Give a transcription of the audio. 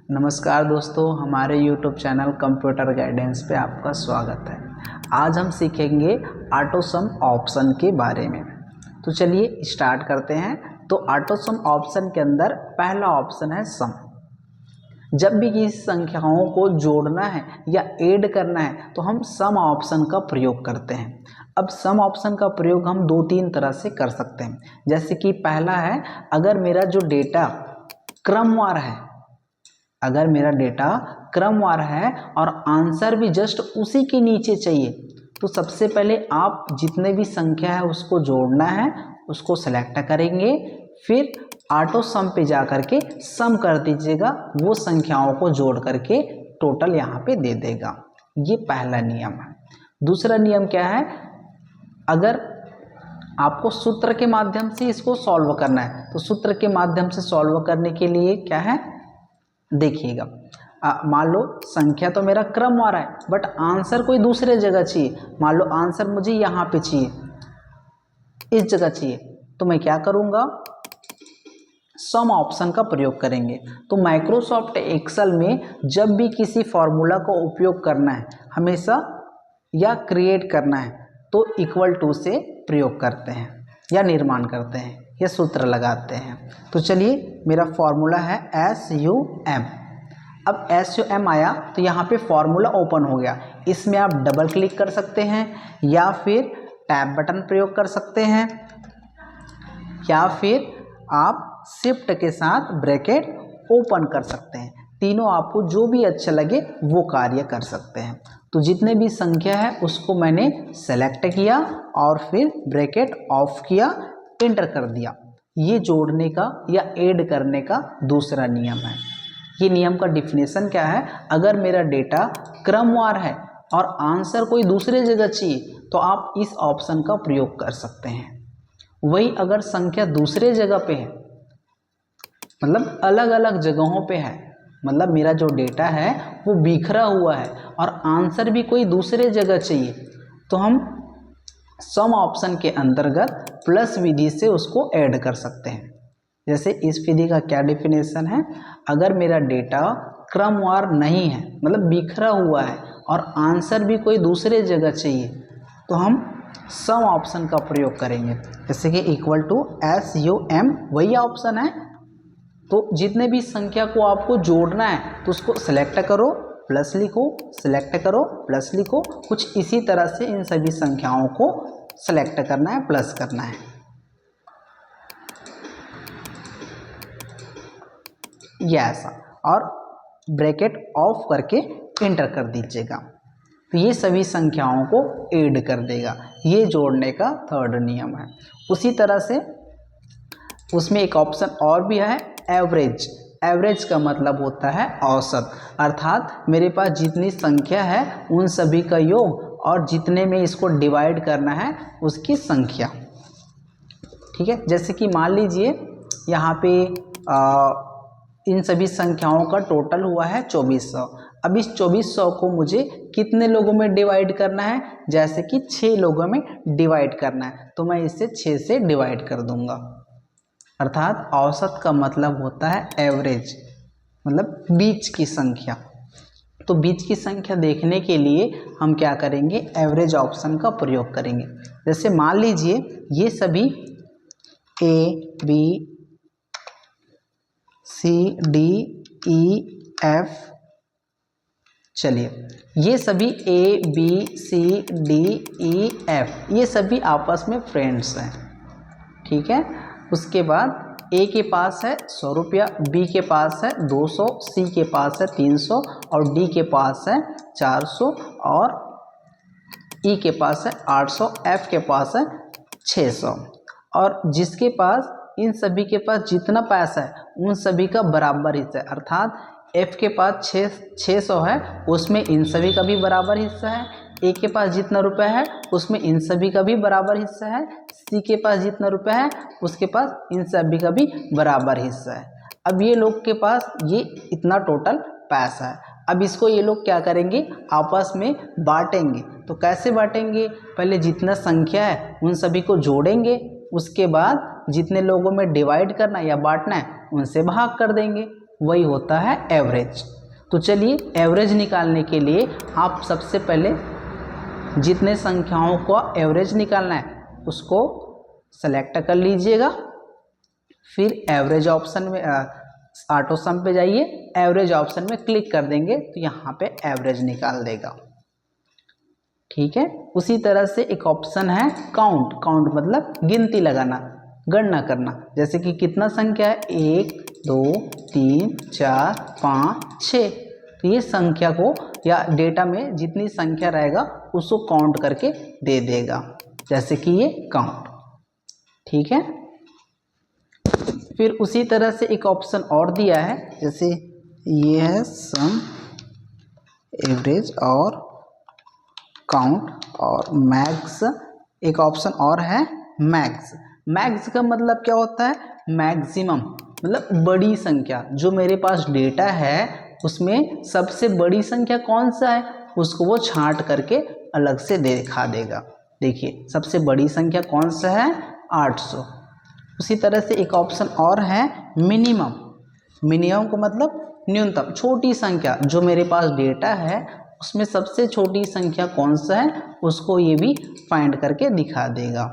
नमस्कार दोस्तों, हमारे YouTube चैनल कंप्यूटर गाइडेंस पे आपका स्वागत है। आज हम सीखेंगे ऑटो सम ऑप्शन के बारे में। तो चलिए स्टार्ट करते हैं। तो ऑटो सम ऑप्शन के अंदर पहला ऑप्शन है सम। जब भी किसी संख्याओं को जोड़ना है या ऐड करना है तो हम सम ऑप्शन का प्रयोग करते हैं। अब सम ऑप्शन का प्रयोग हम दो तीन तरह से कर सकते हैं। जैसे कि पहला है, अगर मेरा जो डेटा क्रमवार है, अगर मेरा डेटा क्रमवार है और आंसर भी जस्ट उसी के नीचे चाहिए, तो सबसे पहले आप जितने भी संख्या है उसको जोड़ना है, उसको सेलेक्ट करेंगे, फिर ऑटो सम पे जा करके सम कर दीजिएगा। वो संख्याओं को जोड़ करके टोटल यहाँ पे दे देगा। ये पहला नियम है। दूसरा नियम क्या है, अगर आपको सूत्र के माध्यम से इसको सॉल्व करना है तो सूत्र के माध्यम से सॉल्व करने के लिए क्या है, देखिएगा। मान लो संख्या तो मेरा क्रमवार है बट आंसर कोई दूसरे जगह चाहिए। मान लो आंसर मुझे यहाँ पे चाहिए, इस जगह चाहिए, तो मैं क्या करूँगा, सम ऑप्शन का प्रयोग करेंगे। तो माइक्रोसॉफ्ट एक्सेल में जब भी किसी फॉर्मूला का उपयोग करना है हमेशा या क्रिएट करना है तो इक्वल टू से प्रयोग करते हैं या निर्माण करते हैं या सूत्र लगाते हैं। तो चलिए, मेरा फॉर्मूला है SUM। अब SUM आया तो यहाँ पे फॉर्मूला ओपन हो गया। इसमें आप डबल क्लिक कर सकते हैं या फिर टैब बटन प्रयोग कर सकते हैं या फिर आप शिफ्ट के साथ ब्रैकेट ओपन कर सकते हैं। तीनों आपको जो भी अच्छा लगे वो कार्य कर सकते हैं। तो जितने भी संख्या है उसको मैंने सेलेक्ट किया और फिर ब्रैकेट ऑफ किया, एंटर कर दिया। ये जोड़ने का या ऐड करने का दूसरा नियम है। ये नियम का डिफिनेशन क्या है, अगर मेरा डेटा क्रमवार है और आंसर कोई दूसरे जगह चाहिए तो आप इस ऑप्शन का प्रयोग कर सकते हैं। वही अगर संख्या दूसरे जगह पे है, मतलब अलग अलग जगहों पे है, मतलब मेरा जो डेटा है वो बिखरा हुआ है और आंसर भी कोई दूसरे जगह चाहिए, तो हम सम ऑप्शन के अंतर्गत प्लस विधि से उसको ऐड कर सकते हैं। जैसे इस विधि का क्या डिफिनेशन है, अगर मेरा डेटा क्रमवार नहीं है, मतलब बिखरा हुआ है और आंसर भी कोई दूसरे जगह चाहिए, तो हम सम ऑप्शन का प्रयोग करेंगे। जैसे कि इक्वल टू SUM वही ऑप्शन है। तो जितने भी संख्या को आपको जोड़ना है तो उसको सिलेक्ट करो, प्लस लिखो, सिलेक्ट करो, प्लस लिखो। कुछ इसी तरह से इन सभी संख्याओं को सेलेक्ट करना है, प्लस करना है। ये ऐसा, और ब्रैकेट ऑफ करके एंटर कर दीजिएगा। तो ये सभी संख्याओं को ऐड कर देगा। ये जोड़ने का थर्ड नियम है। उसी तरह से उसमें एक ऑप्शन और भी है, एवरेज। एवरेज का मतलब होता है औसत, अर्थात मेरे पास जितनी संख्या है उन सभी का योग और जितने में इसको डिवाइड करना है उसकी संख्या। ठीक है, जैसे कि मान लीजिए यहाँ पे इन सभी संख्याओं का टोटल हुआ है 2400। अब इस 2400 को मुझे कितने लोगों में डिवाइड करना है, जैसे कि 6 लोगों में डिवाइड करना है, तो मैं इसे 6 से डिवाइड कर दूंगा। अर्थात औसत का मतलब होता है एवरेज, मतलब बीच की संख्या। तो बीच की संख्या देखने के लिए हम क्या करेंगे, एवरेज ऑप्शन का प्रयोग करेंगे। जैसे मान लीजिए ये सभी A B C D E F, चलिए ये सभी A B C D E F ये सभी आपस में फ्रेंड्स हैं। ठीक है, उसके बाद A के पास है 100 रुपया, B के पास है 200, C के पास है 300 और D के पास है 400 और E के पास है 800, F के पास है 600। और जिसके पास, इन सभी के पास जितना पैसा है उन सभी का बराबर हिस्सा है। अर्थात F के पास 600 है, उसमें इन सभी का भी बराबर हिस्सा है। A के पास जितना रुपया है उसमें इन सभी का भी बराबर हिस्सा है। C के पास जितना रुपया है उसके पास इन सभी का भी बराबर हिस्सा है। अब ये लोग के पास ये इतना टोटल पैसा है। अब इसको ये लोग क्या करेंगे, आपस में बांटेंगे। तो कैसे बांटेंगे, पहले जितना संख्या है उन सभी को जोड़ेंगे, उसके बाद जितने लोगों में डिवाइड करना या बांटना है उनसे भाग कर देंगे। वही होता है एवरेज। तो चलिए एवरेज निकालने के लिए आप सबसे पहले जितने संख्याओं को एवरेज निकालना है उसको सेलेक्ट कर लीजिएगा, फिर एवरेज ऑप्शन में ऑटो सम पे जाइए, एवरेज ऑप्शन में क्लिक कर देंगे तो यहाँ पे एवरेज निकाल देगा। ठीक है, उसी तरह से एक ऑप्शन है काउंट। काउंट मतलब गिनती लगाना, गणना करना, जैसे कि कितना संख्या है 1 2 3 4 5 6, तो ये संख्या को या डेटा में जितनी संख्या रहेगा उसको काउंट करके दे देगा, जैसे कि ये काउंट। ठीक है, फिर उसी तरह से एक ऑप्शन और दिया है, जैसे ये है सम, एवरेज और काउंट और मैक्स। एक ऑप्शन और है मैक्स। मैक्स का मतलब क्या होता है? मैक्सिमम, मतलब बड़ी संख्या। जो मेरे पास डेटा है उसमें सबसे बड़ी संख्या कौन सा है उसको वो छांट करके अलग से दिखा देगा। देखिए सबसे बड़ी संख्या कौन सा है? 800। उसी तरह से एक ऑप्शन और है मिनिमम। मिनिमम को मतलब न्यूनतम, छोटी संख्या। जो मेरे पास डेटा है उसमें सबसे छोटी संख्या कौन सा है उसको ये भी फाइंड करके दिखा देगा।